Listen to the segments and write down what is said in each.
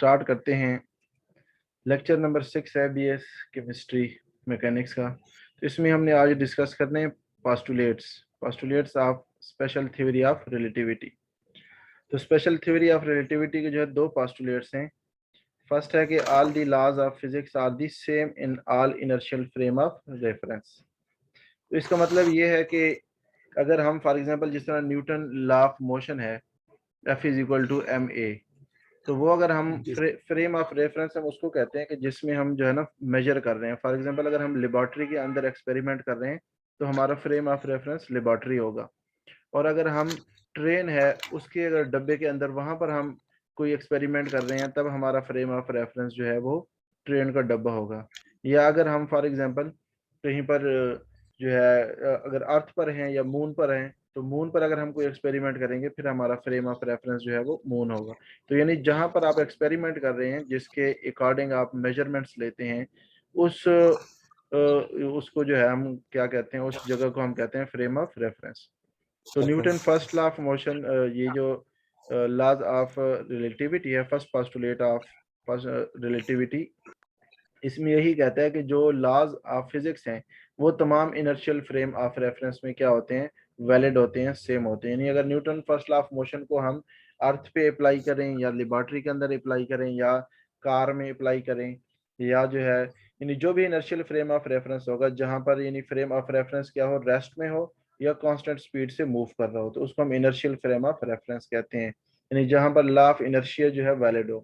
Start करते हैं। Lecture number 6 है बीएस केमिस्ट्री मैकेनिक्स का। तो इसमें हमने आज डिस्कस करने हैं postulates of special theory of relativity. तो स्पेशल थ्योरी ऑफ रिलेटिविटी के जो है दो पास्टुलेट्स हैं। फर्स्ट है कि all the laws of physics are the same in all inertial frame of reference. तो इसका मतलब ये है कि अगर हम फॉर एग्जांपल जिस तरह न्यूटन लॉ ऑफ मोशन है F is equal to m a, तो वो अगर हम फ्रेम ऑफ रेफरेंस हम उसको कहते हैं कि जिसमें हम जो है ना मेजर कर रहे हैं। फॉर एग्जांपल अगर हम लेबोरेटरी के अंदर एक्सपेरिमेंट कर रहे हैं तो हमारा फ्रेम ऑफ रेफरेंस लेबोरेटरी होगा। और अगर हम ट्रेन है उसके अगर डब्बे के अंदर वहां पर हम कोई एक्सपेरिमेंट कर रहे हैं तब हमारा फ्रेम ऑफ रेफरेंस जो है वो ट्रेन का डब्बा होगा। या अगर हम फॉर एग्जांपल कहीं पर जो है अगर अर्थ पर हैं या मून पर हैं तो मून पर अगर हम कोई एक्सपेरिमेंट करेंगे फिर हमारा फ्रेम ऑफ रेफरेंस जो है वो मून होगा। तो यानी जहां पर आप एक्सपेरिमेंट कर रहे हैं जिसके अकॉर्डिंग आप मेजरमेंट्स लेते हैं उस उसको जो है हम क्या कहते हैं, उस जगह को हम कहते हैं फ्रेम ऑफ रेफरेंस। तो Newton first law of motion, ये जो लॉज ऑफ रिलेटिविटी है, फर्स्ट पोस्टुलेट ऑफ रिलेटिविटी, इसमें यही कहता है कि जो लॉज ऑफ फिजिक्स हैं वो तमाम इनर्शियल फ्रेम ऑफ रेफरेंस में क्या होते हैं, वैलिड होते हैं, सेम होते हैं। यानी अगर Newton first law of motion को हम अर्थ पे अप्लाई करें या लेबोरेटरी के अंदर अप्लाई करें या कार में अप्लाई करें या जो है यानी जो भी इनर्शियल फ्रेम ऑफ रेफरेंस होगा जहां पर यानी फ्रेम ऑफ रेफरेंस क्या हो, रेस्ट में हो या कांस्टेंट स्पीड से मूव कर रहा हो, तो उसको हम इनर्शियल फ्रेम ऑफ रेफरेंस कहते हैं। यानी जहां पर लॉ ऑफ इनर्शिया जो है वैलिड हो।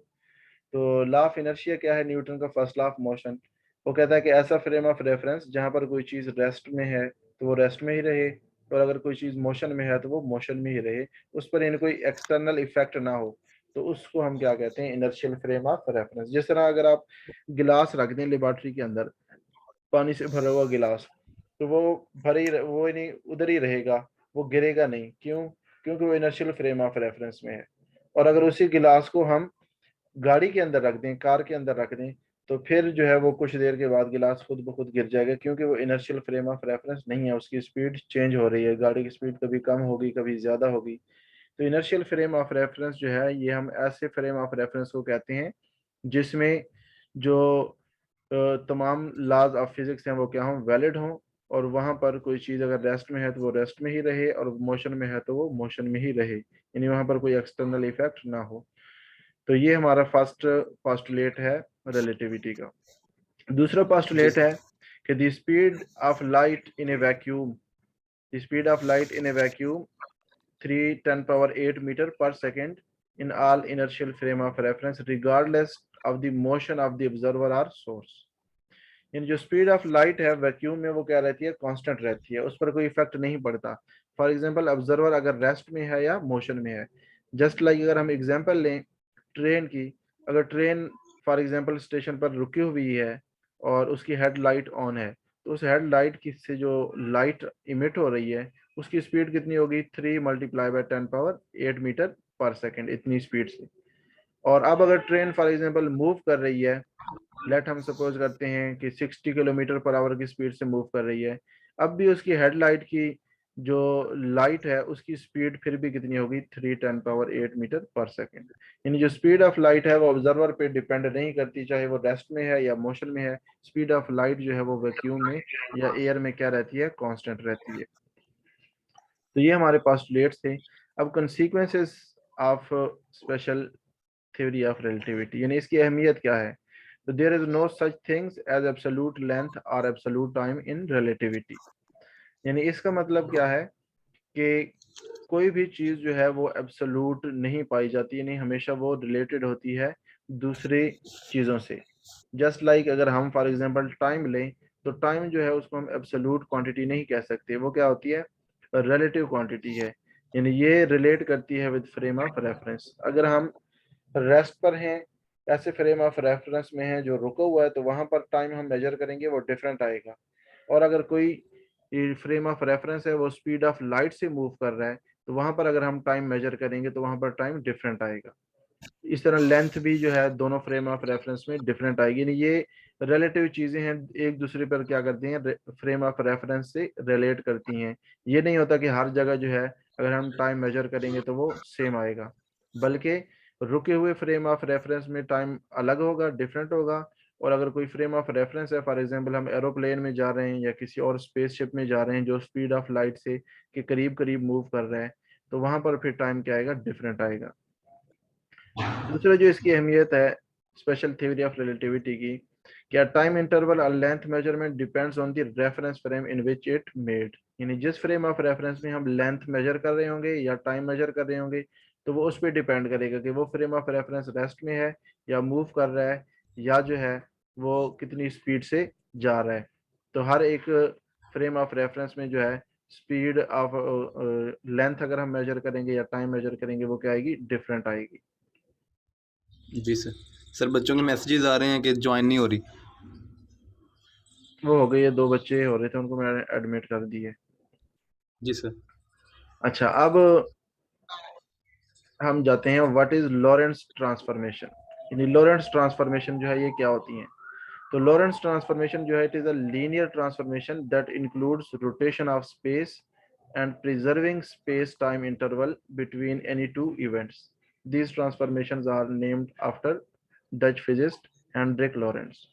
तो लॉ ऑफ इनर्शिया क्या है, न्यूटन का फर्स्ट लॉ ऑफ मोशन। वो कहता है कि ऐसा फ्रेम ऑफ रेफरेंस जहां पर कोई चीज रेस्ट में है तो वो रेस्ट में ही रहे, और अगर कोई चीज मोशन में है तो वो मोशन में ही रहे, उस पर इन कोई एक्सटर्नल इफेक्ट ना हो, तो उसको हम क्या कहते हैं, इनर्शियल फ्रेम ऑफ रेफरेंस। जिस तरह अगर आप गिलास रख दें लेबोरेटरी के अंदर, पानी से भरा हुआ गिलास, तो वो वो नहीं उधर ही रहेगा, वो गिरेगा नहीं। क्यों? क्योंकि वो इनर्शियल फ्रेम ऑफ रेफरेंस में है। और अगर उसी गिलास को हम गाड़ी के अंदर रख दें, कार के अंदर रख दें, तो फिर जो है वो कुछ देर के बाद गिलास खुद ब खुद गिर जाएगा, क्योंकि वो इनर्शियल फ्रेम ऑफ रेफरेंस नहीं है, उसकी स्पीड चेंज हो रही है, गाड़ी की स्पीड कभी कम होगी कभी ज्यादा होगी। तो इनर्शियल फ्रेम ऑफ रेफरेंस जो है ये हम ऐसे फ्रेम ऑफ रेफरेंस को कहते हैं जिसमें जो तमाम लॉज ऑफ फिजिक्स हैं वो क्या हों, वैलिड हों, और वहां पर कोई चीज अगर रेस्ट में है तो वो रेस्ट में ही रहे, और मोशन में है तो वो मोशन में ही रहे, यानी वहां पर कोई एक्सटर्नल इफेक्ट ना हो। तो ये हमारा फर्स्ट पोस्टुलेट है रिलेटिविटी का। दूसरा जी पोस्टुलेट है कि the speed of light in a vacuum, the speed of light in a vacuum 3 × 10⁸ metre पर second in all inertial frame of reference regardless of the motion of the observer or source। इन जो speed of light है vacuum में वो क्या रहती है, constant रहती है, उस पर कोई इफेक्ट नहीं पड़ता। फॉर एग्जांपल ऑब्जर्वर अगर रेस्ट में है या मोशन में है। जस्ट लाइक अगर हम एग्जांपल लें ट्रेन की, अगर ट्रेन फॉर एग्जांपल स्टेशन पर रुकी हुई है और उसकी हेडलाइट ऑन है, तो उस हेडलाइट की से जो लाइट इमिट हो रही है उसकी स्पीड कितनी होगी, 3 × 10⁸ मीटर पर सेकेंड, इतनी स्पीड से। और अब अगर ट्रेन फॉर एग्जांपल मूव कर रही है, लेट हम सपोज करते हैं कि 60 किलोमीटर पर आवर की स्पीड से मूव कर रही है, अब भी उसकी हेडलाइट की जो लाइट है उसकी स्पीड फिर भी कितनी होगी, 3 × 10⁸ मीटर पर सेकेंड। यानी जो स्पीड ऑफ लाइट है वो ऑब्जर्वर पे डिपेंड नहीं करती, चाहे वो रेस्ट में है या मोशन में है। स्पीड ऑफ लाइट जो है वो वैक्यूम में या एयर में क्या रहती है, कांस्टेंट रहती है। तो ये हमारे पास पोस्टुलेट्स थे। अब consequences of special theory of relativity, यानी इसकी अहमियत क्या है। तो there is no such things as absolute length और एब्सोल्यूट टाइम इन रिलेटिविटी। यानी इसका मतलब क्या है कि कोई भी चीज जो है वो एब्सोल्यूट नहीं पाई जाती, यानी हमेशा वो रिलेटेड होती है दूसरी चीजों से। जस्ट लाइक अगर हम फॉर एग्जांपल टाइम लें तो टाइम जो है उसको हम एब्सोल्यूट क्वांटिटी नहीं कह सकते, वो क्या होती है, रिलेटिव क्वांटिटी है। यानी ये रिलेट करती है विद फ्रेम ऑफ रेफरेंस। अगर हम रेस्ट पर हैं, ऐसे फ्रेम ऑफ रेफरेंस में है जो रुका हुआ है, तो वहां पर टाइम हम मेजर करेंगे वो डिफरेंट आएगा। और अगर कोई फ्रेम ऑफ रेफरेंस है वो स्पीड ऑफ लाइट से मूव कर रहा है, तो वहां पर अगर हम टाइम मेजर करेंगे तो वहां पर टाइम डिफरेंट आएगा। इस तरह लेंथ भी जो है दोनों फ्रेम ऑफ रेफरेंस में डिफरेंट आएगी। यानी ये रिलेटिव चीजें हैं, एक दूसरे पर क्या करती हैं, फ्रेम ऑफ रेफरेंस से रिलेट करती हैं। ये नहीं होता कि हर जगह जो है अगर हम टाइम मेजर करेंगे तो वो सेम आएगा, बल्कि रुके हुए फ्रेम ऑफ रेफरेंस में टाइम अलग होगा, डिफरेंट होगा। और अगर कोई फ्रेम ऑफ रेफरेंस है, फॉर एग्जांपल हम एरोप्लेन में जा रहे हैं या किसी और स्पेसशिप में जा रहे हैं जो स्पीड ऑफ लाइट से के करीब करीब मूव कर रहा है, तो वहां पर फिर टाइम क्या आएगा, डिफरेंट आएगा। दूसरा जो इसकी अहमियत है स्पेशल थ्योरी ऑफ रिलेटिविटी की, क्या टाइम इंटरवल और length measurement depends on the reference frame in which it made. यानी जिस फ्रेम ऑफ रेफरेंस में हम लेंथ मेजर कर रहे होंगे या टाइम मेजर कर रहे होंगे, तो वो उस पर डिपेंड करेगा कि वो फ्रेम ऑफ रेफरेंस रेस्ट में है या मूव कर रहा है, या जो है वो कितनी स्पीड से जा रहा है। तो हर एक फ्रेम ऑफ रेफरेंस में जो है स्पीड ऑफ लेंथ अगर हम मेजर करेंगे या टाइम मेजर करेंगे, वो क्या आएगी, डिफरेंट आएगी। जी सर। सर बच्चों के मैसेजेस आ रहे हैं कि ज्वाइन नहीं हो रही। वो हो गई है, 2 बच्चे हो रहे थे, उनको मैंने एडमिट कर दिए। जी सर। अच्छा, अब हम जाते हैं व्हाट इज लॉरेंस ट्रांसफॉर्मेशन। यानी लॉरेंस ट्रांसफॉर्मेशन जो है ये क्या होती है। तो लॉरेंस ट्रांसफॉर्मेशन जो है it is a linear transformation that includes rotation of space and preserving space time interval between any two events. These transformations are named after Dutch physicist Hendrik Lorentz.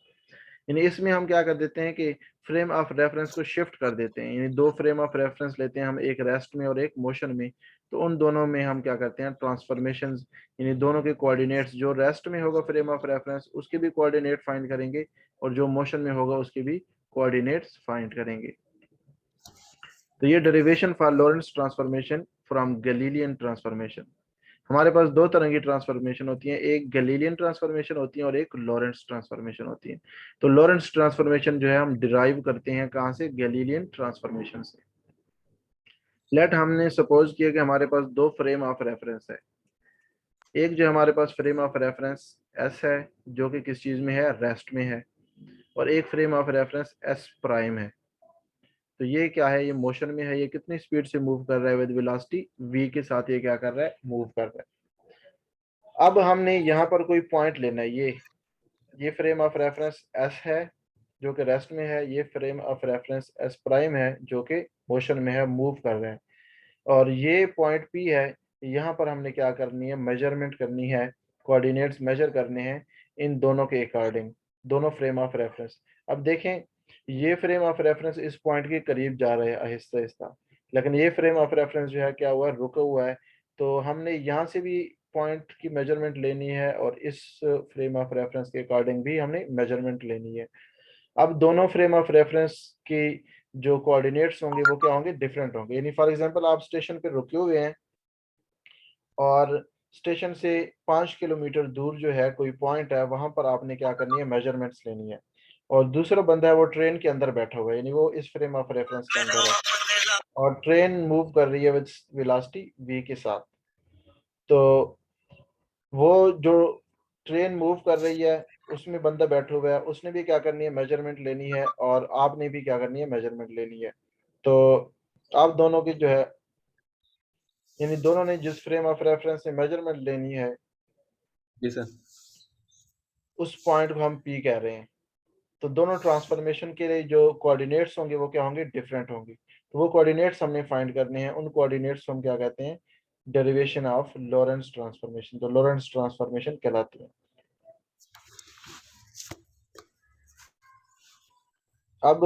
यानी इसमें हम क्या कर देते हैं कि फ्रेम ऑफ रेफरेंस को shift कर देते हैं। यानी 2 फ्रेम ऑफ रेफरेंस लेते हैं हम, एक रेस्ट में और एक मोशन में। तो उन दोनों में हम क्या करते हैं, ट्रांसफॉर्मेशंस, यानी दोनों के कोऑर्डिनेट्स, जो रेस्ट में होगा फ्रेम ऑफ रेफरेंस उसके भी कोऑर्डिनेट फाइंड करेंगे, और जो मोशन में होगा उसके भी कोऑर्डिनेट्स फाइंड करेंगे। तो ये derivation for Lorentz transformation from Galilean transformation. हमारे पास 2 तरह की ट्रांसफॉर्मेशन होती है, एक गैलीलियन ट्रांसफॉर्मेशन होती है और एक लॉरेंस ट्रांसफॉर्मेशन होती है। तो लॉरेंस ट्रांसफॉर्मेशन जो है हम डिराइव करते हैं कहाँ से, गैलीलियन ट्रांसफॉर्मेशन से। लेट हमने सपोज किया कि हमारे पास 2 फ्रेम ऑफ रेफरेंस है। एक जो हमारे पास फ्रेम ऑफ रेफरेंस एस है, जो कि किस चीज में है, रेस्ट में है। और एक frame of reference S prime है। तो ये क्या है, ये मोशन में है, ये कितनी स्पीड से मूव कर रहा है, विद वेलोसिटी v के साथ ये क्या कर रहा है, मूव कर रहा है। अब हमने यहाँ पर कोई पॉइंट लेना है, ये फ्रेम ऑफ रेफरेंस एस है जो कि रेस्ट में है, ये frame of reference S prime है जो कि मोशन में है, मूव कर रहे हैं। और ये पॉइंट पी है, यहाँ पर हमने क्या करनी है, मेजरमेंट करनी है, कोऑर्डिनेट्स मेजर करने हैं इन दोनों के अकॉर्डिंग, दोनों फ्रेम ऑफ रेफरेंस। अब देखें, ये फ्रेम ऑफ रेफरेंस इस पॉइंट के करीब जा रहे हैं आहिस्ता आहिस्ता, लेकिन ये फ्रेम ऑफ रेफरेंस जो है क्या हुआ, रुका हुआ है। तो हमने यहाँ से भी पॉइंट की मेजरमेंट लेनी है और इस फ्रेम ऑफ रेफरेंस के अकॉर्डिंग भी हमने मेजरमेंट लेनी है। अब दोनों फ्रेम ऑफ रेफरेंस की जो कोऑर्डिनेट्स होंगे वो क्या होंगे, डिफरेंट होंगे। यानी फॉर एग्जांपल आप स्टेशन पे रुके हुए हैं और स्टेशन से 5 किलोमीटर दूर जो है कोई पॉइंट है, वहां पर आपने क्या करनी है, मेजरमेंट्स लेनी है। और दूसरा बंदा है वो ट्रेन के अंदर बैठा हुआ है, यानी वो इस फ्रेम ऑफ रेफरेंस के अंदर है, और ट्रेन मूव कर रही है विद वेलोसिटी v के साथ। तो वो जो ट्रेन मूव कर रही है उसमें बंदा बैठा हुआ है, उसने भी क्या करनी है, मेजरमेंट लेनी है, और आपने भी क्या करनी है, मेजरमेंट लेनी है। तो आप दोनों की जो है, यानी दोनों ने जिस फ्रेम ऑफ रेफरेंस से मेजरमेंट लेनी है, जी सर। उस पॉइंट को हम पी कह रहे हैं। तो दोनों ट्रांसफॉर्मेशन के लिए जो कोऑर्डिनेट्स होंगे वो क्या होंगे, डिफरेंट होंगे। तो वो कोऑर्डिनेट्स हमने फाइंड करने हैं, उन कोऑर्डिनेट्स को हम क्या कहते हैं, डेरिवेशन ऑफ लॉरेंस ट्रांसफॉर्मेशन। तो लॉरेंस ट्रांसफॉर्मेशन कहलाती है। अब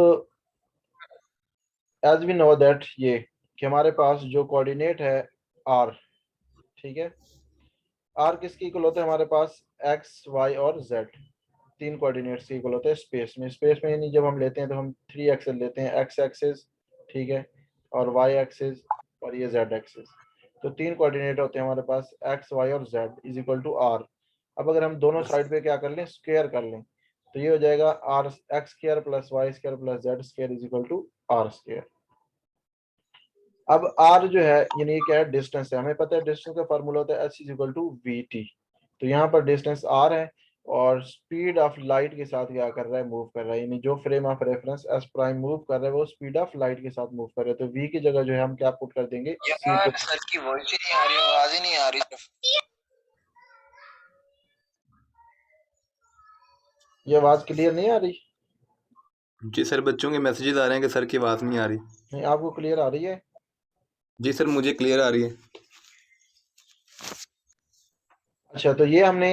एज वी नो दैट, ये कि हमारे पास जो कोऑर्डिनेट है आर, ठीक है, आर किसकी इक्वल होता है, हमारे पास एक्स वाई और जेड, 3 कोऑर्डिनेट्स की इक्वल होता है स्पेस में। स्पेस में यानी जब हम लेते हैं तो हम 3 एक्सेस लेते हैं, एक्स एक्सिस, ठीक है, और वाई एक्सिस, और ये जेड एक्सिस। तो 3 कोऑर्डिनेट होते हैं हमारे पास, एक्स वाई और z is equal to r. अब अगर हम दोनों साइड पे क्या कर लें, स्क्वायर कर लें, तो ये हो जाएगा r x square plus y square plus z square is equal to r square. अब आर जो है यानी क्या है, डिस्टेंस है, हमें पता है डिस्टेंस का फार्मूला होता है s is equal to v t. तो यहाँ पर डिस्टेंस आर है, और स्पीड ऑफ लाइट के साथ क्या कर रहा है, मूव कर रहा है। यानी जो frame of reference S prime move कर रहा है वो स्पीड ऑफ लाइट के साथ मूव कर रहा है। तो वी की जगह जो है हम क्या पुट कर देंगे, सी यार पुट। सर की वॉइस ही नहीं आ रही, आवाज ही नहीं आ रही। ये आवाज क्लियर नहीं आ रही? जी सर, बच्चों के मैसेजेस आ रहे हैं कि सर की बात नहीं आ रही। नहीं, आपको क्लियर आ रही है? जी सर, मुझे क्लियर आ रही है। अच्छा, तो ये हमने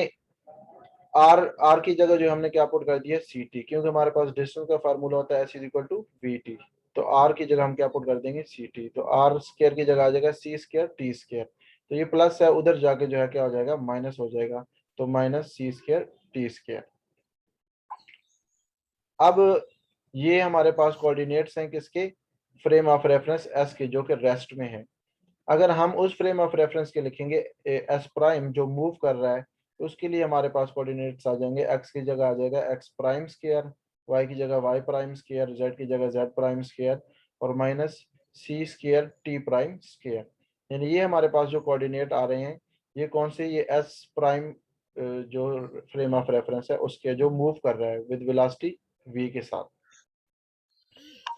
आर की जगह जो हमने क्या पुट कर दिया सी टी, क्योंकि हमारे पास डिस्टेंस का फार्मूला होता है s is equal to v t. तो आर की जगह हम क्या पुट कर देंगे सी टी, तो आर स्क्वायर की जगह आ जाएगा सी स्क्वायर टी स्क्वायर। तो ये प्लस है, उधर जाके जो है क्या हो जाएगा माइनस हो जाएगा, तो minus c square t square. अब ये हमारे पास कोऑर्डिनेट्स हैं किसके, फ्रेम ऑफ रेफरेंस एस के, जो कि रेस्ट में है। अगर हम उस फ्रेम ऑफ रेफरेंस के लिखेंगे एस प्राइम जो मूव कर रहा है, तो उसके लिए हमारे पास कोऑर्डिनेट्स आ जाएंगे, एक्स की जगह आ जाएगा एक्स प्राइम स्क्वायर, वाई की जगह वाई प्राइम स्क्वायर, जेड की जगह जेड प्राइम स्क्वायर, और minus c square T prime square. यानी ये हमारे पास जो कोऑर्डिनेट आ रहे हैं, ये कौन से, ये एस प्राइम जो फ्रेम ऑफ रेफरेंस है उसके, जो मूव कर रहा है विद वेलोसिटी v के साथ,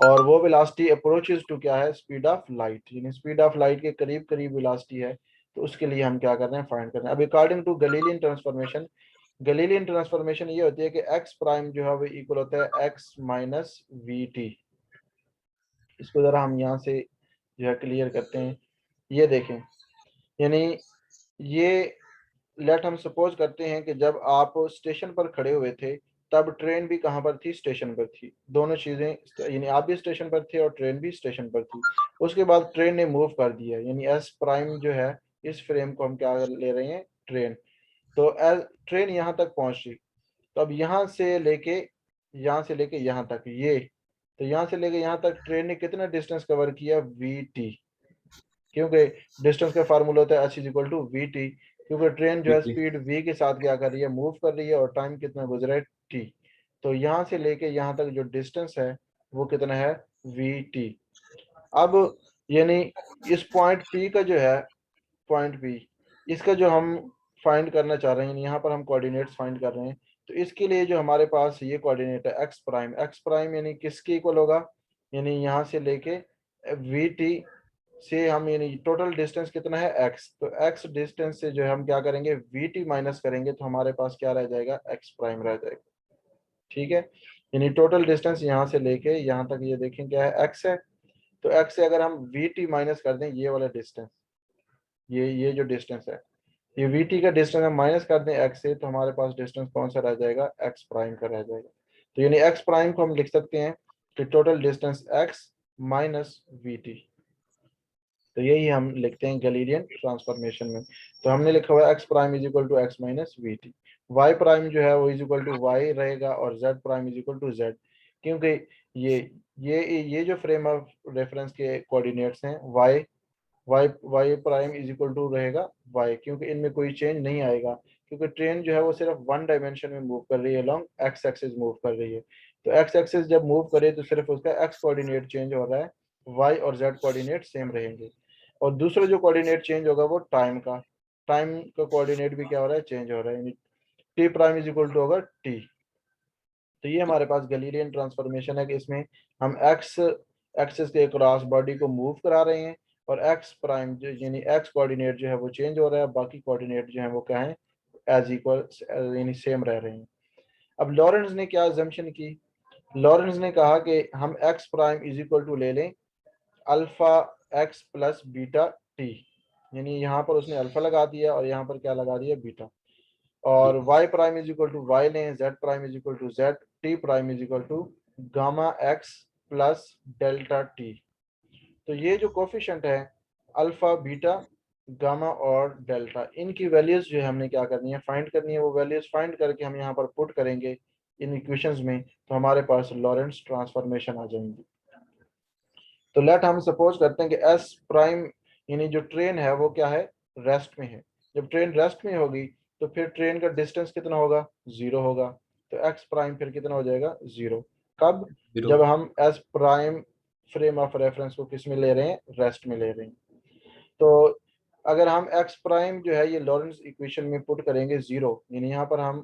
और वो वेलोसिटी अप्रोचेस टू क्या है, स्पीड ऑफ लाइट, यानी स्पीड ऑफ लाइट के करीब करीब वेलोसिटी है। तो उसके लिए हम क्या कर रहे हैं, फाइंड कर रहे हैं। अब according to Galilean transformation, Galilean transformation ये होती है कि एक्स प्राइम जो है वो इक्वल होता है एक्स माइनस वी टी। इसको जरा हम यहाँ से जो है क्लियर करते हैं। ये देखें, यानी ये लेट हम सपोज करते हैं कि जब आप स्टेशन पर खड़े हुए थे, तब ट्रेन भी कहाँ पर थी, स्टेशन पर थी। दोनों चीजें, यानी आप भी स्टेशन पर थे और ट्रेन भी स्टेशन पर थी। उसके बाद ट्रेन ने मूव कर दिया, यानी एस प्राइम जो है, इस फ्रेम को हम क्या ले रहे हैं, ट्रेन। तो एस ट्रेन यहाँ तक पहुंच रही, तो अब यहाँ से लेके यहाँ तक, ये तो यहाँ से लेके यहाँ तक ट्रेन ने कितना डिस्टेंस कवर किया, वी टी, क्योंकि डिस्टेंस का फार्मूला होता है h is equal to v t. क्योंकि ट्रेन जो है जी स्पीड v के साथ क्या कर रही है, मूव कर रही है, और टाइम कितना गुजरा है, t। तो यहाँ से लेके यहाँ तक जो डिस्टेंस है वो कितना है, वी टी। अब यानी इस पॉइंट p का जो है, पॉइंट p, इसका जो हम फाइंड करना चाह रहे हैं, यहाँ पर हम कोऑर्डिनेट्स फाइंड कर रहे हैं। तो इसके लिए जो हमारे पास ये कोऑर्डिनेट है एक्स प्राइम यानी किसके इक्वल होगा, यानी यहाँ से लेके वी टी से हम, यानी टोटल डिस्टेंस कितना है x, तो x डिस्टेंस से जो है हम क्या करेंगे, vt माइनस करेंगे, तो हमारे पास क्या रह जाएगा, x प्राइम रह जाएगा। ठीक है, यानी टोटल डिस्टेंस यहाँ से लेके यहाँ तक, ये देखें क्या है, x है। तो x से अगर हम vt माइनस कर दें, ये वाला डिस्टेंस, ये जो डिस्टेंस है, ये vt का डिस्टेंस हम माइनस कर दें x से, तो हमारे पास डिस्टेंस कौन सा रह जाएगा, x प्राइम का रह जाएगा। तो यानी x प्राइम को हम लिख सकते हैं कि total distance x minus vt। तो यही हम लिखते हैं गैलीलियन ट्रांसफॉर्मेशन में। तो हमने लिखा हुआ है x prime is equal to x minus v t, y prime जो है वो इज इक्वल टू वाई रहेगा, और z prime is equal to z, क्योंकि ये ये जो फ्रेम ऑफ रेफरेंस के कोऑर्डिनेट्स हैं, y y y prime is equal to रहेगा वाई, क्योंकि इनमें कोई चेंज नहीं आएगा, क्योंकि ट्रेन जो है वो सिर्फ वन डायमेंशन में मूव कर रही है, लॉन्ग एक्स एक्सिस मूव कर रही है। तो एक्स एक्सिस जब मूव करे तो सिर्फ उसका एक्स कोऑर्डिनेट चेंज हो रहा है, वाई और जेड कोऑर्डिनेट सेम रहेंगे। और दूसरा जो कोऑर्डिनेट चेंज होगा वो टाइम का कोऑर्डिनेट भी क्या हो रहा है, चेंज हो रहा है, यानी t prime is equal to होगा टी। तो ये हमारे पास गैलीलियन ट्रांसफॉर्मेशन है कि इसमें हम एक्स एक्सिस के क्रॉस बॉडी को मूव करा रहे हैं, और एक्स प्राइम जो यानी एक्स कोऑर्डिनेट जो है वो चेंज हो रहा है, बाकी कोऑर्डिनेट जो है वो क्या है, एज इक्वल यानी सेम रह रहे हैं। अब लॉरेंस ने क्या अजम्पशन की, लॉरेंस ने कहा कि हम x prime is equal to ले लें alpha x plus beta t, यानी यहाँ पर उसने अल्फा लगा दिया और यहाँ पर क्या लगा दिया, बीटा। और y prime is equal to y लें, z prime is equal to z, t prime is equal to gamma x plus delta t। तो ये जो कोफिशिएंट है अल्फा बीटा गामा और डेल्टा, इनकी वैल्यूज जो है हमने क्या करनी है, फाइंड करनी है। वो वैल्यूज फाइंड करके हम यहाँ पर पुट करेंगे इन इक्वेशंस में, तो हमारे पास लॉरेंस ट्रांसफॉर्मेशन आ जाएंगी। तो लेट हम सपोज करते हैं कि एस प्राइम यानी जो ट्रेन है वो क्या है, रेस्ट में है। जब ट्रेन रेस्ट में होगी तो फिर ट्रेन का डिस्टेंस कितना होगा, जीरो होगा। तो एक्स प्राइम फिर कितना हो जाएगा, जीरो। कब, जीरो। जब हम S prime frame of reference को किस में ले रहे हैं, रेस्ट में ले रहे हैं। तो अगर हम एक्स प्राइम जो है ये लॉरेंस इक्वेशन में पुट करेंगे जीरो, यानी यहाँ पर हम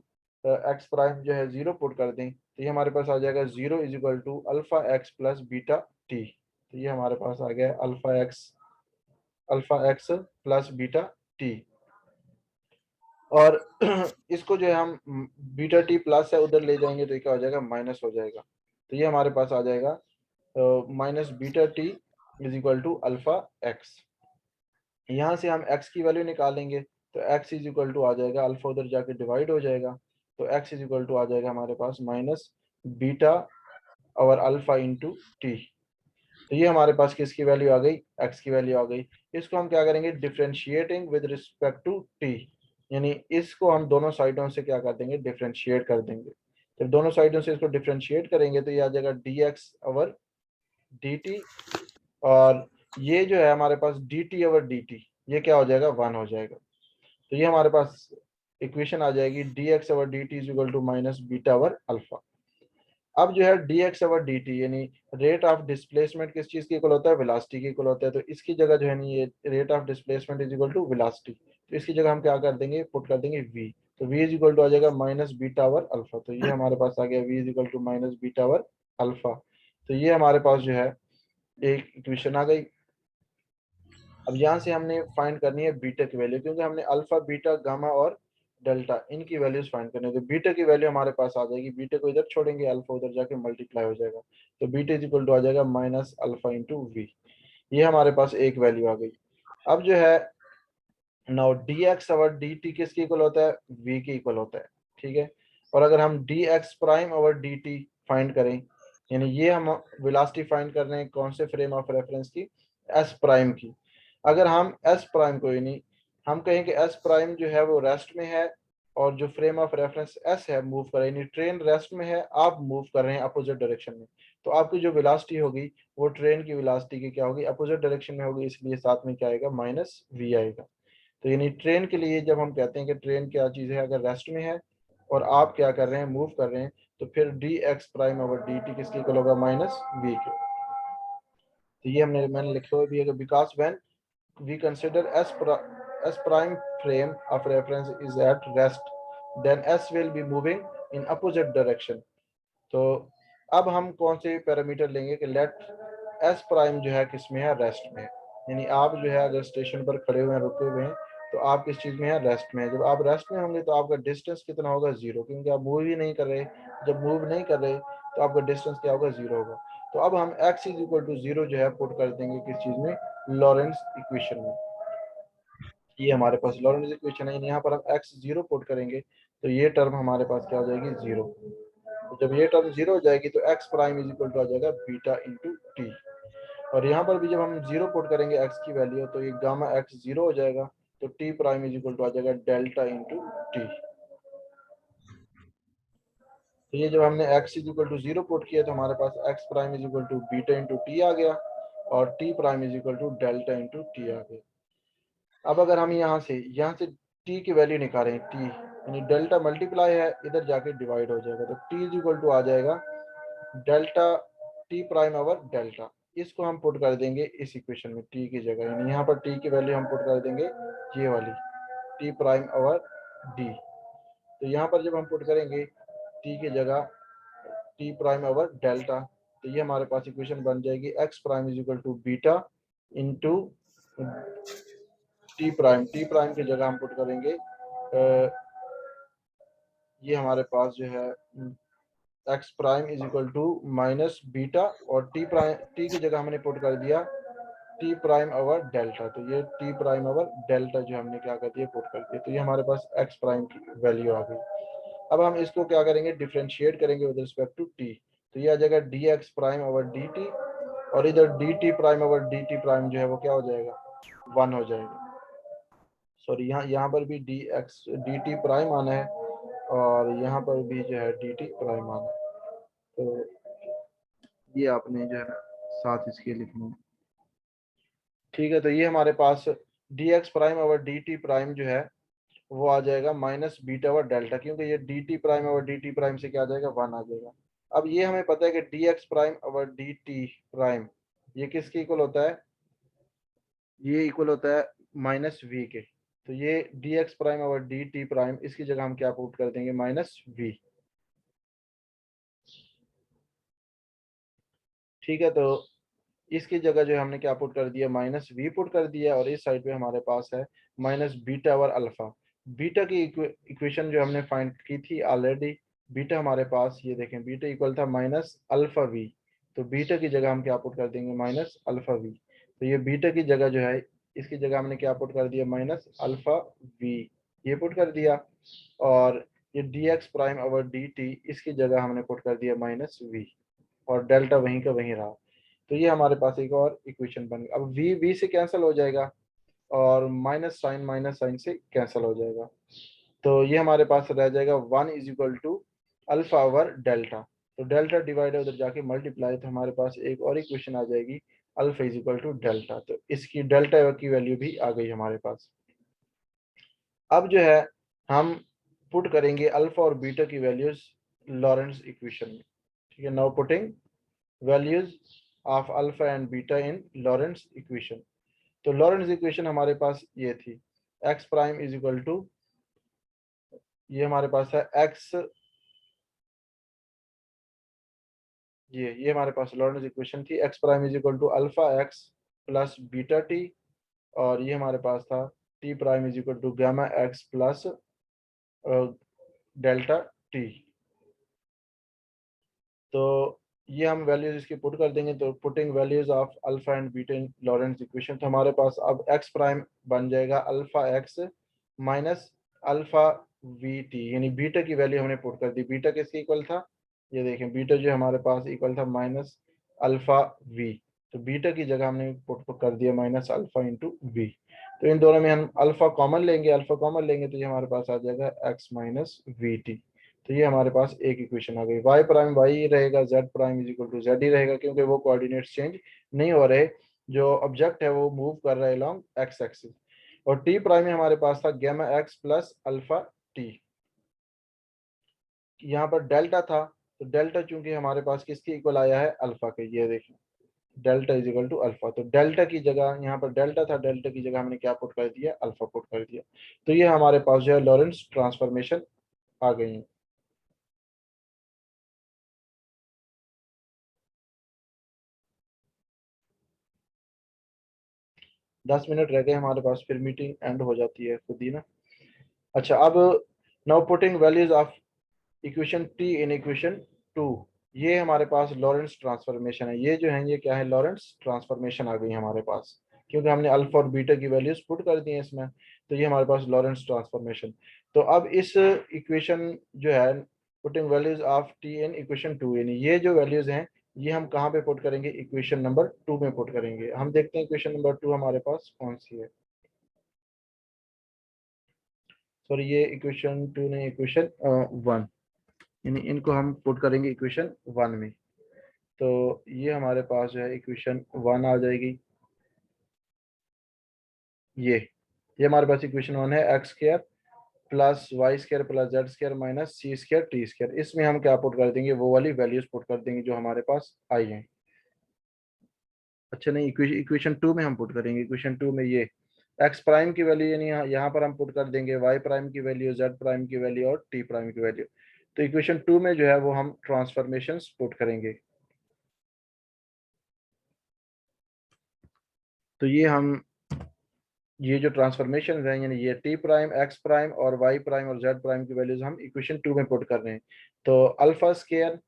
एक्स प्राइम जो है जीरो पुट कर दें, तो ये हमारे पास आ जाएगा zero is equal to alpha x plus beta t. तो ये हमारे पास आ गया alpha x plus beta t. और इसको जो है हम बीटा टी प्लस है उधर ले जाएंगे तो क्या हो जाएगा, माइनस हो जाएगा। तो ये हमारे पास आ जाएगा minus beta t is equal to alpha x. यहाँ से हम x की वैल्यू निकालेंगे, तो x इज इक्वल टू आ जाएगा, अल्फा उधर जाके डिवाइड हो जाएगा, तो x इज इक्वल टू आ जाएगा हमारे पास माइनस बीटा और अल्फा इंटू टी। तो ये हमारे पास किसकी वैल्यू आ गई, x की वैल्यू आ गई। इसको हम क्या करेंगे, differentiating with respect to t, यानी इसको हम दोनों साइडों से क्या कर देंगे, डिफरेंशिएट कर देंगे। जब दोनों साइडों से इसको डिफरेंशिएट करेंगे तो ये आ जाएगा dx ओवर dt, और ये जो है हमारे पास dt ओवर dt, ये क्या हो जाएगा, 1 हो जाएगा। तो ये हमारे पास इक्वेशन आ जाएगी dx over dt is equal to minus beta over alpha. अब जो है dx ओवर dt यानी रेट ऑफ डिस्प्लेसमेंट किस चीज के इक्वल होता है, वेलोसिटी के इक्वल होता है। तो इसकी जगह जो है ना, ये rate of displacement is equal to velocity, तो इसकी जगह हम क्या कर देंगे, पुट कर देंगे v। तो v इज इक्वल टू आ जाएगा माइनस बीटा ओवर अल्फा। तो ये हमारे पास आ गया v is equal to minus beta over alpha. तो ये हमारे पास जो है एक इक्वेशन आ गई। अब यहाँ से हमने फाइंड करनी है बीटा की वैल्यू, क्योंकि हमने अल्फा बीटा गामा और डेल्टा इनकी वैल्यूज फाइंड करनी है। तो बीटा की वैल्यू हमारे पास आ जाएगी, बीटा को इधर छोड़ेंगे, अल्फा उधर जाके मल्टीप्लाई हो जाएगा, तो बीटा इज इक्वल टू आ जाएगा माइनस अल्फा इंटू वी। ये हमारे पास एक वैल्यू आ गई। अब जो है now D x over d t किसके इक्वल होता है, v के इक्वल होता है, ठीक है। और अगर हम D x prime over d T find करें, यानी ये हम वेलोसिटी फाइंड कर रहे हैं कौन से फ्रेम ऑफ रेफरेंस की, एस प्राइम की। अगर हम एस प्राइम को, यानी हम कहें कि एस प्राइम जो है वो रेस्ट में है, और जो फ्रेम ऑफ रेफरेंस एस है मूव कर रही है, यानी ट्रेन रेस्ट में है, आप मूव कर रहे हैं अपोजिट डायरेक्शन में, तो आपकी जो वेलोसिटी होगी वो ट्रेन की वेलोसिटी की क्या होगी, अपोजिट डायरेक्शन में होगी, इसलिए साथ में क्या आएगा, माइनस वी आएगा। तो यानी ट्रेन के लिए जब हम कहते हैं कि ट्रेन क्या चीज़ है, अगर रेस्ट में है और आप क्या कर रहे हैं, मूव कर रहे हैं, तो फिर d x prime over d t किसके इक्वल होगा, माइनस वी के। तो ये मैंने लिखा हुआ भी है, because when we consider s prime frame of reference is at rest, then s will be moving in opposite direction. तो अब हम कौन से पैरामीटर लेंगे कि लेट एस प्राइम जो है किस में है, रेस्ट में है। यानी आप जो है अगर स्टेशन पर खड़े हुए हैं, रुके हुए हैं, तो आप किस चीज में है, रेस्ट में है। जब आप रेस्ट में होंगे तो आपका डिस्टेंस कितना होगा, जीरो, क्योंकि आप मूव ही नहीं कर रहे। जब मूव नहीं कर रहे तो आपका डिस्टेंस क्या होगा, जीरो होगा। तो अब हम x is equal to zero जो है पुट कर देंगे किस चीज में, लॉरेंस इक्वेशन में। ये हमारे पास लॉरेंस इक्वेशन है, यहाँ पर हम x जीरो पुट करेंगे तो ये टर्म हमारे पास क्या हो जाएगी, जीरो। तो जब ये टर्म जीरो हो जाएगी तो x prime is equal to आ जाएगा बीटा इंटू टी। और यहाँ पर भी जब हम जीरो पुट करेंगे x की वैल्यू, तो ये गामा x जीरो हो जाएगा, तो t prime is equal to आ जाएगा डेल्टा इंटू टी। तो ये जब हमने x is equal to zero put किया तो हमारे पास x prime is equal to beta into t आ गया, और t prime is equal to delta into t आ गया। अब अगर हम यहाँ से t की वैल्यू निकालें, t यानी डेल्टा मल्टीप्लाई है, इधर जाके डिवाइड हो जाएगा, तो t इज इक्वल टू आ जाएगा delta t prime over delta. इसको हम पुट कर देंगे इस इक्वेशन में t की जगह, यानी यहाँ पर t की वैल्यू हम पुट कर देंगे ये वाली t प्राइम ओवर d। तो यहाँ पर जब हम पुट करेंगे t की जगह t प्राइम ओवर डेल्टा, तो ये हमारे पास इक्वेशन बन जाएगी x prime is equal to beta into t prime की जगह हम पुट करेंगे ये हमारे पास जो है x prime is equal to minus beta, और टी की जगह हमने पुट कर दिया टी प्राइम ओवर डेल्टा। तो ये टी प्राइम ओवर डेल्टा जो हमने क्या कर दिया, पुट कर दिया, तो ये हमारे पास x प्राइम की वैल्यू आ गई। अब हम इसको क्या करेंगे, डिफरेंशिएट करेंगे विद रिस्पेक्ट टू t, तो ये आ जाएगा D x prime over d T, और इधर D t prime over d t prime जो है वो क्या हो जाएगा, 1 हो जाएगा। सॉरी, यहाँ पर भी डी टी प्राइम आना है, और यहाँ पर भी जो है डी टी प्राइम आना है। तो ये आपने जो है ना साथ इसके लिखना है, ठीक है। तो ये हमारे पास d x prime over d t prime जो है वो आ जाएगा माइनस बीटा ओवर डेल्टा, क्योंकि ये D t prime over d t prime से क्या आ जाएगा, 1 आ जाएगा। अब ये हमें पता है कि D x prime over d t prime ये किसके इक्वल होता है, ये इक्वल होता है माइनस वी के। तो ये D x prime over d t prime, इसकी जगह हम क्या पुट कर देंगे, माइनस वी, ठीक है। तो इसकी जगह जो हमने क्या पुट कर दिया, माइनस वी पुट कर दिया, और इस साइड पे हमारे पास है minus beta over alpha. Beta की इक्वेशन जो हमने फाइंड की थी ऑलरेडी, बीटा हमारे पास ये देखें, बीटा इक्वल था माइनस अल्फा वी, तो बीटा की जगह हम क्या पुट कर देंगे, माइनस अल्फा वी। तो ये बीटा की जगह जो है इसकी जगह हमने क्या पुट कर दिया, माइनस अल्फा वी, ये पुट कर दिया। और ये D x prime over d T, इसकी जगह हमने पुट कर दिया माइनस वी, और डेल्टा वहीं का वहीं रहा। तो ये हमारे पास एक और इक्वेशन बन गई। अब वी वी से कैंसिल हो जाएगा और माइनस साइन से कैंसिल हो जाएगा। तो ये हमारे पास रह जाएगा 1 is equal to alpha over delta. तो डेल्टा डिवाइड उधर जाके मल्टीप्लाई, तो हमारे पास एक और इक्वेशन आ जाएगी, alpha is equal to delta. तो इसकी डेल्टा की वैल्यू भी आ गई हमारे पास। अब जो है हम पुट करेंगे अल्फा और बीटा की वैल्यूज लॉरेंस इक्वेशन में। ठीक है, now putting values of alpha and beta in Lorentz equation. तो लॉरेंस इक्वेशन हमारे पास ये थी, x prime is equal to, ये हमारे पास है एक्स, ये हमारे पास लॉरेंस इक्वेशन थी, x prime is equal to alpha x plus beta t, और ये हमारे पास था t prime is equal to gamma x plus delta t. तो ये हम वैल्यूज इसकी पुट कर देंगे। तो putting values of alpha and beta in Lorentz equation, तो हमारे पास अब एक्स प्राइम बन जाएगा alpha x minus alpha we T, यानी बीटा की वैल्यू हमने पुट कर दी। बीटा किसके इक्वल था, ये देखें, बीटा जो हमारे पास इक्वल था माइनस अल्फा वी, तो बीटा की जगह हमने पुट कर दिया माइनस अल्फा इंटू वी। तो इन दोनों में हम अल्फा कॉमन लेंगे, अल्फा कॉमन लेंगे तो ये हमारे पास आ जाएगा एक्स माइनस वी टी। तो ये हमारे पास एक इक्वेशन आ गई। वाई प्राइम वाई रहेगा, z prime is equal to z ही रहेगा, क्योंकि वो कोऑर्डिनेट्स चेंज नहीं हो रहे, जो ऑब्जेक्ट है वो मूव कर रहा है अलोंग एक्स एक्सिस। और टी प्राइम में हमारे पास था gamma x plus alpha T, यहाँ पर डेल्टा था, तो डेल्टा चूंकि हमारे पास किसके इक्वल आया है, अल्फा के, ये देखें delta is equal to alpha. तो डेल्टा की जगह, यहाँ पर डेल्टा था, डेल्टा की जगह हमने क्या पुट कर दिया, अल्फा पुट कर दिया। तो ये हमारे पास जो है लॉरेंस ट्रांसफॉर्मेशन आ गई है। 10 मिनट रह गए हमारे पास, फिर मीटिंग एंड हो जाती है खुद ही ना। अच्छा, अब now putting values of equation T in equation 2, ये हमारे पास लॉरेंस ट्रांसफॉर्मेशन है। ये जो है ये क्या है, लॉरेंस ट्रांसफॉर्मेशन आ गई हमारे पास, क्योंकि हमने अल्फा और बीटा की वैल्यूज पुट कर दी हैं इसमें। तो ये हमारे पास लॉरेंस ट्रांसफॉर्मेशन। तो अब इस इक्वेशन जो है, putting values of T in equation 2, यानी ये जो वैल्यूज हैं ये हम कहाँ पे पुट करेंगे, इक्वेशन नंबर 2 में पुट करेंगे। हम देखते हैं इक्वेशन नंबर 2 हमारे पास कौन सी है। सॉरी, ये इक्वेशन 2 नहीं, इक्वेशन 1, यानी इनको हम पुट करेंगे इक्वेशन 1 में। तो ये हमारे पास जो है इक्वेशन 1 आ जाएगी। ये हमारे पास इक्वेशन 1 है, x square plus y square plus z square minus c square t square. इसमें हम क्या पुट कर देंगे, वो वाली वैल्यूज पुट कर देंगे जो हमारे पास आई हैं। अच्छा नहीं, इक्वेशन 2 में हम पुट करेंगे, इक्वेशन 2 में ये एक्स प्राइम की वैल्यू, यानी यहाँ पर हम पुट कर देंगे वाई प्राइम की वैल्यू, जेड प्राइम की वैल्यू और टी प्राइम की वैल्यू। तो इक्वेशन 2 में जो है वो हम ट्रांसफॉर्मेशन पुट करेंगे। तो ये जो ट्रांसफॉर्मेशन है, यानी ये टी प्राइम, एक्स प्राइम और वाई प्राइम और जेड प्राइम की वैल्यूज हम इक्वेशन 2 में पुट कर रहे हैं। तो अल्फा स्क्वायर,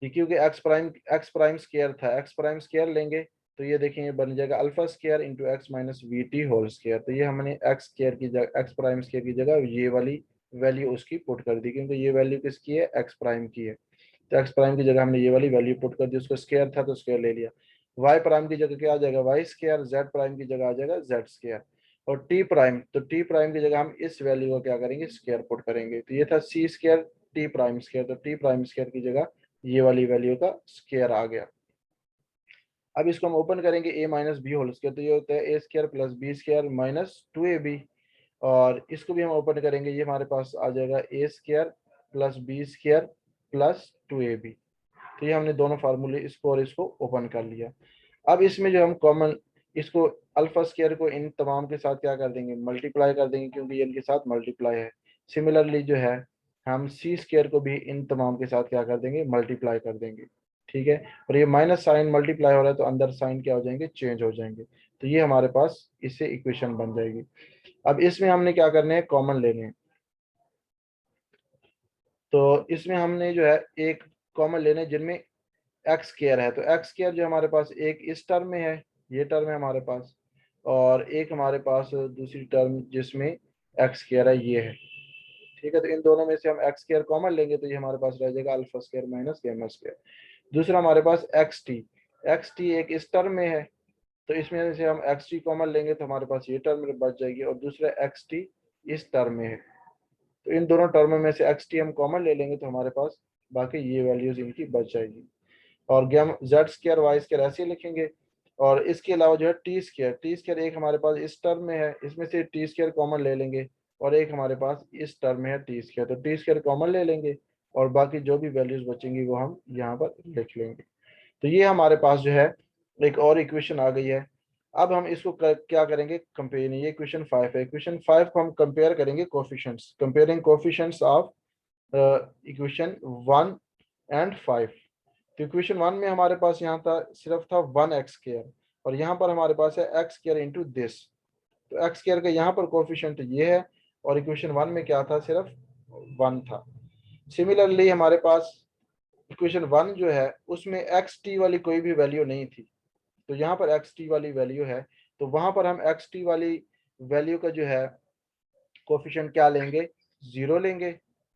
ये क्योंकि एक्स प्राइम स्क्वायर था, एक्स प्राइम स्क्वायर लेंगे तो ये देखें ये बन जाएगा alpha square into x minus v t whole square. तो ये हमने एक्स स्क्वायर की जगह, एक्स प्राइम स्क्वायर की जगह ये वाली वैल्यू उसकी पुट कर दी, क्योंकि ये वैल्यू किसकी है, एक्स प्राइम की है। तो एक्स प्राइम की जगह हमने ये वाली वैल्यू पुट कर दी, उसका स्क्वायर था तो स्क्वायर ले लिया। वाई प्राइम की जगह क्या आ जाएगा, वाई स्क्वायर, जेड प्राइम की जगह आ जाएगा जेड स्क्वायर। और टी प्राइम, तो टी प्राइम की जगह हम इस वैल्यू को क्या करेंगे, स्क्वायर पुट करेंगे। तो ये था सी स्क्वायर टी प्राइम स्क्वायर, तो टी प्राइम स्क्वायर की जगह ये वाली वैल्यू का स्क्वायर आ गया। अब इसको हम ओपन करेंगे, a minus b whole square, तो ये होता है a square plus b square minus 2ab। और इसको भी हम ओपन करेंगे, ये हमारे पास आ जाएगा a square plus b square plus 2ab। तो ये हमने दोनों फार्मूले इसको और इसको ओपन कर लिया। अब इसमें जो हम कॉमन, इसको अल्फा स्क्वायर को इन तमाम के साथ क्या कर देंगे, मल्टीप्लाई कर देंगे, क्योंकि ये इनके साथ मल्टीप्लाई है। सिमिलरली जो है हम सी स्क्वायर को भी इन तमाम के साथ क्या कर देंगे, मल्टीप्लाई कर देंगे। ठीक है, और ये माइनस साइन मल्टीप्लाई हो रहा है तो अंदर साइन क्या हो जाएंगे, चेंज हो जाएंगे। तो ये हमारे पास इससे इक्वेशन बन जाएगी। अब इसमें हमने क्या करने हैं, कॉमन लेने हैं। तो इसमें हमने जो है एक कॉमन लेने जिनमें एक्स स्क्वायर है। तो एक्स स्क्वायर जो हमारे पास एक इस टर्म में है, ये टर्म है हमारे पास, और एक हमारे पास दूसरी टर्म जिसमें एक्स स्क्वायर है ये है। ठीक है, तो इन दोनों में से हम एक्स स्क्वायर कॉमन लेंगे तो ये हमारे पास रह जाएगा alpha square minus gamma square. दूसरा हमारे पास एक्स टी एक इस टर्म में है, तो इसमें से हम एक्स टी कॉमन लेंगे तो हमारे पास ये टर्म बच जाएगी, और दूसरा एक्स टी इस टर्म में है, तो इन दोनों टर्मों में से एक्स टी हम कॉमन ले लेंगे तो हमारे पास बाकी ये वैल्यूज इनकी बच जाएगी। और गेम जेड स्क्वायर वाई स्क्वायर ऐसे लिखेंगे। और इसके अलावा जो है टी स्क्वायर एक हमारे पास इस टर्म में है, इसमें से टी स्क्वायर कॉमन ले लेंगे, और एक हमारे पास इस टर्म में है टी स्क्वायर, तो टी स्क्वायर कॉमन ले लेंगे और बाकी जो भी वैल्यूज बचेंगी वो हम यहाँ पर लिख लेंगे। तो ये हमारे पास जो है एक और इक्वेशन आ गई है। अब हम इसको क्या करेंगे, कंपेयर। ये इक्वेशन 5 है, इक्वेशन 5 को हम कंपेयर करेंगे coefficients, comparing coefficients of equation 1 and 5। तो इक्वेशन 1 में हमारे पास यहाँ था सिर्फ था 1x², और यहाँ पर हमारे पास है x² इंटू दिस। तो x² का यहाँ पर कोफिशिएंट ये है, और इक्वेशन 1 में क्या था, सिर्फ 1 था। सिमिलरली हमारे पास इक्वेशन 1 जो है उसमें xt वाली कोई भी वैल्यू नहीं थी, तो यहाँ पर xt वाली वैल्यू है, तो वहां पर हम xt वाली वैल्यू का जो है कोफिशिएंट क्या लेंगे, 0 लेंगे।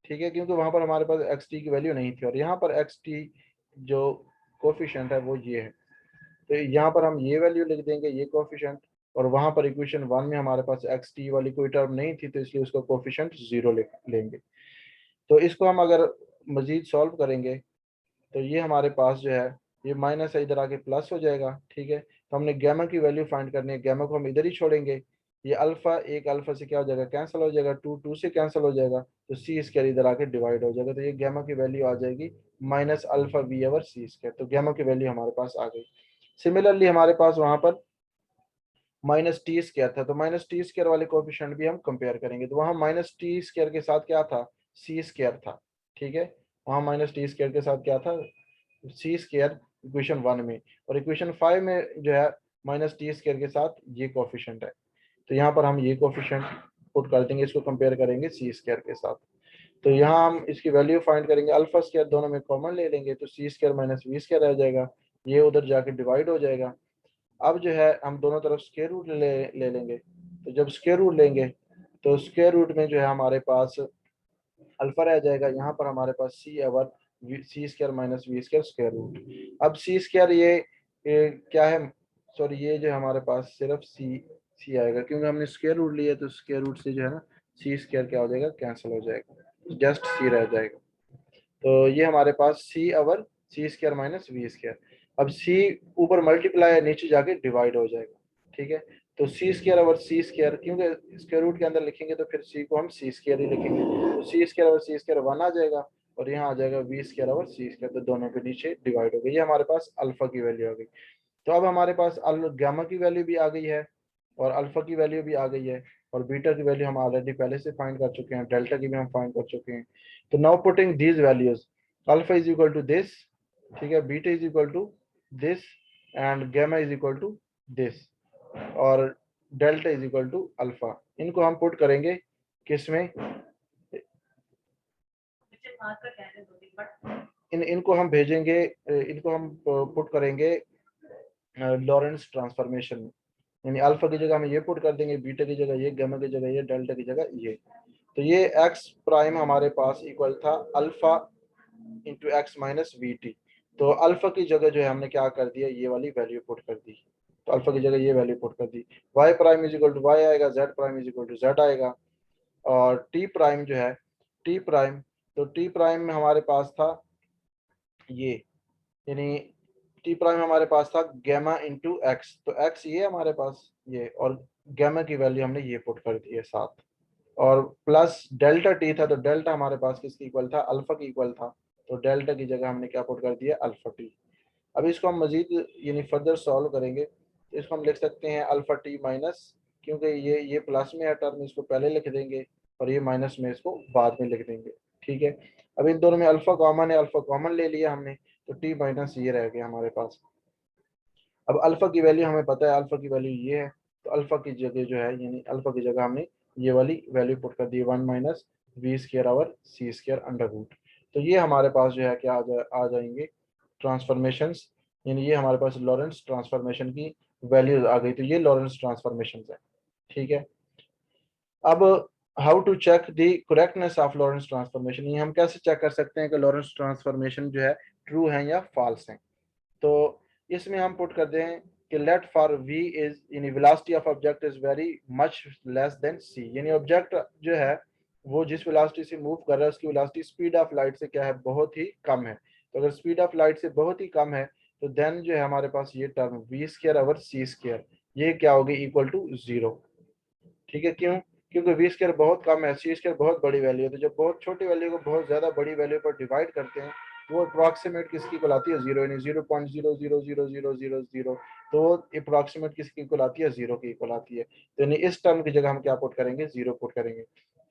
ठीक है, क्योंकि वहां पर हमारे पास xt की वैल्यू नहीं थी, और यहाँ पर xt जो कोफिशिएंट है वो ये है, तो यहाँ पर हम ये वैल्यू लिख देंगे, ये कोफिशिएंट। और वहां पर इक्वेशन 1 में हमारे पास xt वाली कोई टर्म नहीं थी, तो इसलिए उसका कोफिशिएंट 0 लेंगे। तो इसको हम अगर मजीद सॉल्व करेंगे तो ये हमारे पास जो है ये माइनस है, इधर आके प्लस हो जाएगा। ठीक है, तो हमने गैमा की वैल्यू फाइंड करनी है, गैमा को हम इधर ही छोड़ेंगे। ये अल्फा एक अल्फा से क्या हो जाएगा, कैंसिल हो जाएगा, 2 से कैंसिल हो जाएगा, तो सी स्क्वायर इधर आके डिवाइड हो जाएगा, तो ये गैमा की वैल्यू आ जाएगी minus alpha v over c square. तो गैमा की वैल्यू हमारे पास आ गई। सिमिलरली हमारे पास वहां पर माइनस टी स्क्वायर था, तो माइनस टी स्क्वायर वाले कोफिशिएंट भी हम कंपेयर करेंगे, तो वहां माइनस टी स्क्वायर के साथ क्या था, सी स्क्वायर था। ठीक है, वहां माइनस टी स्क्वायर के साथ क्या था, सी स्क्वायर इक्वेशन 1 में, और इक्वेशन 5 में जो है माइनस टी स्क्वायर के साथ ये कोफिशिएंट है, तो यहाँ पर हम ये कोफिशिएंट पुट कर देंगे, इसको कंपेयर करेंगे सी स्क्वायर के साथ। तो यहाँ हम इसकी वैल्यू फाइंड करेंगे, अल्फा स्क्वायर दोनों में कॉमन ले लेंगे, तो c square minus v square रह जाएगा, ये उधर जाके डिवाइड हो जाएगा। अब जो है हम दोनों तरफ स्क्वायर रूट ले लेंगे, तो जब स्क्वायर रूट लेंगे तो स्क्वायर रूट में जो है हमारे पास अल्फा रह जाएगा, यहाँ पर हमारे पास c over c square minus v square square root. अब सी स्क्वायर ये क्या है, सॉरी ये जो हमारे पास सिर्फ सी आएगा, क्योंकि हमने स्क्वायर रूट लिया, तो स्क्वायर रूट से जो है ना सी स्क्वायर क्या हो जाएगा, कैंसिल हो जाएगा, जस्ट सी रह जाएगा। तो ये हमारे पास c over c square minus v square. अब सी ऊपर मल्टीप्लाई है, नीचे जाके डिवाइड हो जाएगा। ठीक है, तो c square over c square, क्योंकि स्क्वायर रूट के अंदर लिखेंगे तो फिर सी को हम सी स्क्वायर ही लिखेंगे, तो c square over c square 1 आ जाएगा, और यहाँ आ जाएगा v square over c square, तो दोनों के नीचे डिवाइड हो गई। ये हमारे पास अल्फा की वैल्यू आ गई। तो अब हमारे पास गामा की वैल्यू भी आ गई है, और अल्फा की वैल्यू भी आ गई है, और बीटा की वैल्यू हम ऑलरेडी पहले से फाइंड कर चुके हैं, डेल्टा की भी हम फाइंड कर चुके हैं। तो now putting these values, alpha is equal to this, ठीक है, beta is equal to this, and gamma is equal to this, और delta is equal to alpha. इनको हम पुट करेंगे किसमें, इनको हम भेजेंगे, इनको हम पुट करेंगे लॉरेंस ट्रांसफॉर्मेशन में, यानी अल्फा की जगह हम ये पुट कर देंगे, बीटा की जगह ये, गामा की जगह ये, डेल्टा की जगह ये। तो ये एक्स प्राइम हमारे पास इक्वल था alpha into x minus v t. तो अल्फा की जगह जो है हमने क्या कर दिया, ये वाली वैल्यू पुट कर दी, तो अल्फा की जगह ये वैल्यू पुट कर दी। Y prime is equal to y आएगा, z prime is equal to z आएगा, और टी प्राइम जो है टी प्राइम, तो टी प्राइम में हमारे पास था ये, यानी टी प्राइम हमारे पास था गैमा इंटू एक्स, तो एक्स ये हमारे पास ये, और गैमा की वैल्यू हमने ये पुट कर दी है 7, और प्लस डेल्टा टी था, तो डेल्टा हमारे पास किसकी इक्वल था, अल्फा की इक्वल था, तो डेल्टा की जगह हमने क्या पुट कर दिया, अल्फा टी। अब इसको हम मजीद यानी फर्दर सॉल्व करेंगे, तो इसको हम लिख सकते हैं अल्फा टी माइनस, क्योंकि ये प्लस में है टर्म, इसको पहले लिख देंगे, और ये माइनस में इसको बाद में लिख देंगे। ठीक है, अब इन दोनों में अल्फा कॉमन है, अल्फा कॉमन ले लिया हमने, तो टी माइनस ये रह गया हमारे पास। अब अल्फा की वैल्यू हमें पता है, अल्फा की वैल्यू ये है, तो अल्फा की जगह जो है यानी अल्फा की जगह हमने ये वाली वैल्यू पुट कर दी, 1 minus v square over c square under root. तो ये हमारे पास जो है क्या आ जाएंगे ट्रांसफॉर्मेशंस, यानी ये हमारे पास लॉरेंस ट्रांसफॉर्मेशन की वैल्यूज आ गई। तो ये लॉरेंस ट्रांसफॉर्मेशन है, ठीक है। अब how to check the correctness of Lorentz transformation, ये हम कैसे चेक कर सकते हैं कि लॉरेंस ट्रांसफॉर्मेशन जो है ट्रू है या फॉल्स है। तो इसमें हम पुट कर दें कि लेट फॉर v इज यानी velocity of object is very much less than c, यानी ऑब्जेक्ट जो है वो जिस वेलोसिटी से मूव कर रहा है उसकी वेलोसिटी स्पीड ऑफ लाइट से क्या है, बहुत ही कम है। तो अगर स्पीड ऑफ लाइट से बहुत ही कम है तो देन जो है हमारे पास ये term v square over c square ये क्या होगी, इक्वल टू 0, ठीक है। क्यों? क्योंकि v स्क्वायर बहुत कम है, c स्क्वायर बहुत बड़ी वैल्यू है। तो जब बहुत छोटी वैल्यू को बहुत ज्यादा बड़ी वैल्यू पर डिवाइड करते हैं वो अप्रोक्सीमेट किसकी इक्वल आती है, 0, यानी 0.00000। तो अप्रोक्सीमेट किसकी इक्वल आती है, 0 की इक्वल आती है। तो यानी इस टर्म की जगह हम क्या पुट करेंगे, 0 पुट करेंगे।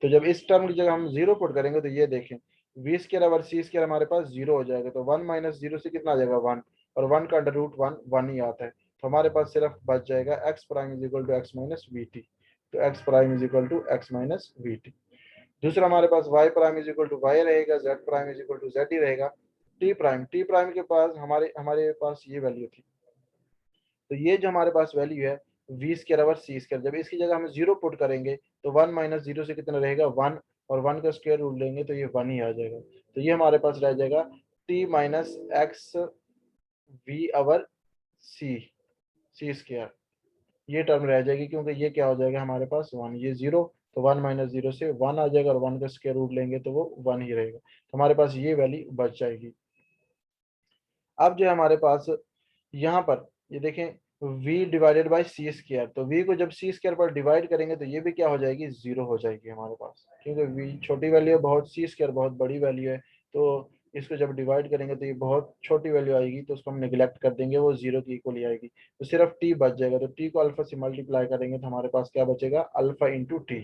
तो जब इस टर्म की जगह हम 0 पुट करेंगे तो ये देखें v square over c square हमारे पास 0 हो जाएगा। तो 1 माइनस 0 से कितना आ जाएगा, 1, और 1 का अंडर रूट 1 ही आता है। तो हमारे पास सिर्फ बच जाएगा x prime is equal to x minus v t. तो x prime is equal to x minus v t. दूसरा हमारे पास y prime is equal to y रहेगा, z prime is equal to z ही रहेगा। टी प्राइम के पास हमारे पास ये वैल्यू थी। तो ये जो हमारे पास वैल्यू है v square over c square, जब इसकी जगह हम 0 पुट करेंगे तो 1 माइनस 0 से कितना रहेगा, 1, और 1 का स्क्वायर रूट लेंगे तो ये 1 ही आ जाएगा। तो ये हमारे पास रह जाएगा t minus x v over c square, ये टर्म रह जाएगी क्योंकि ये क्या हो जाएगा हमारे पास 1, ये 0, तो 1 माइनस 0 से 1 आ जाएगा और 1 का स्क्वायर रूट लेंगे तो वो 1 ही रहेगा। तो हमारे पास ये वैल्यू बच जाएगी। अब जो है हमारे पास यहाँ पर ये देखें v divided by c square, तो v को जब सी स्क्वायर पर डिवाइड करेंगे तो ये भी क्या हो जाएगी, 0 हो जाएगी हमारे पास, क्योंकि v छोटी वैल्यू है बहुत, सी स्क्वायर बहुत बड़ी वैल्यू है। तो इसको जब डिवाइड करेंगे तो ये बहुत छोटी वैल्यू आएगी, तो उसको हम निगलेक्ट कर देंगे, वो 0 की इक्वल ही आएगी। तो सिर्फ t बच जाएगा। तो t को अल्फा से मल्टीप्लाई करेंगे तो हमारे पास क्या बचेगा, अल्फा इंटू टी।